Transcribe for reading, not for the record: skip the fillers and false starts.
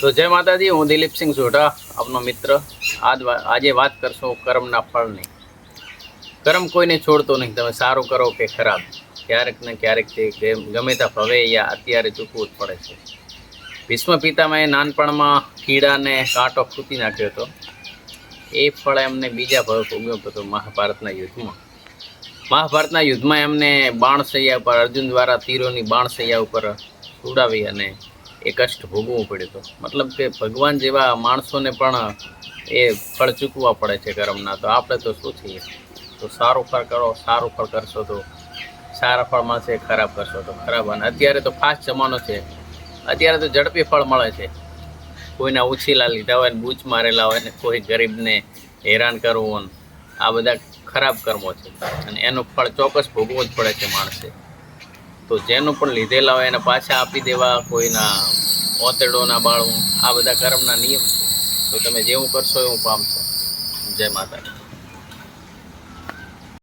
તો જય માતાજી, હું દિલીપસિંહ સોઢા, આપનો મિત્ર. આજે વાત કરશો કર્મના ફળની. કર્મ કોઈને છોડતો નહીં, તમે સારું કરો કે ખરાબ, ક્યારેક ને ક્યારેક તે ગમે ત્યાં ભવે યા અત્યારે ચૂકવું જ પડે છે. ભીષ્મ પિતામહે નાનપણમાં કીડાને કાંટો ખૂતી નાખ્યો હતો. એ ફળ એમને બીજા ભવે ભોગવ્યો હતો મહાભારતના યુદ્ધમાં એમને બાણસૈયા પર અર્જુન દ્વારા તીરોની બાણસૈયા ઉપર ઉડાવી અને એ કષ્ટ ભોગવવું પડ્યું હતું. મતલબ કે ભગવાન જેવા માણસોને પણ એ ફળ ચૂકવવા પડે છે કર્મના. તો આપણે તો શું છીએ? તો સારું ફળ કરો, સારું ફળ કરશો તો સારા ફળ મળશે, ખરાબ કરશો તો ખરાબ. અને અત્યારે તો ફાસ્ટ જમાનો છે, અત્યારે તો ઝડપી ફળ મળે છે. કોઈના ઉછીલા લીધા હોય ને બૂચ મારેલા હોય ને કોઈ ગરીબને હેરાન કરવું, આ બધા ખરાબ કર્મો છે અને એનું ફળ ચોક્કસ ભોગવવું જ પડે છે માણસે. તો જેનું પણ લીધેલા હોય એને પાછા આપી દેવા, કોઈના ઓતેડો ના બાળવું, આ બધા કર્મના નિયમ છે. તો તમે જેવું કરશો એવું પામશો. જય માતા.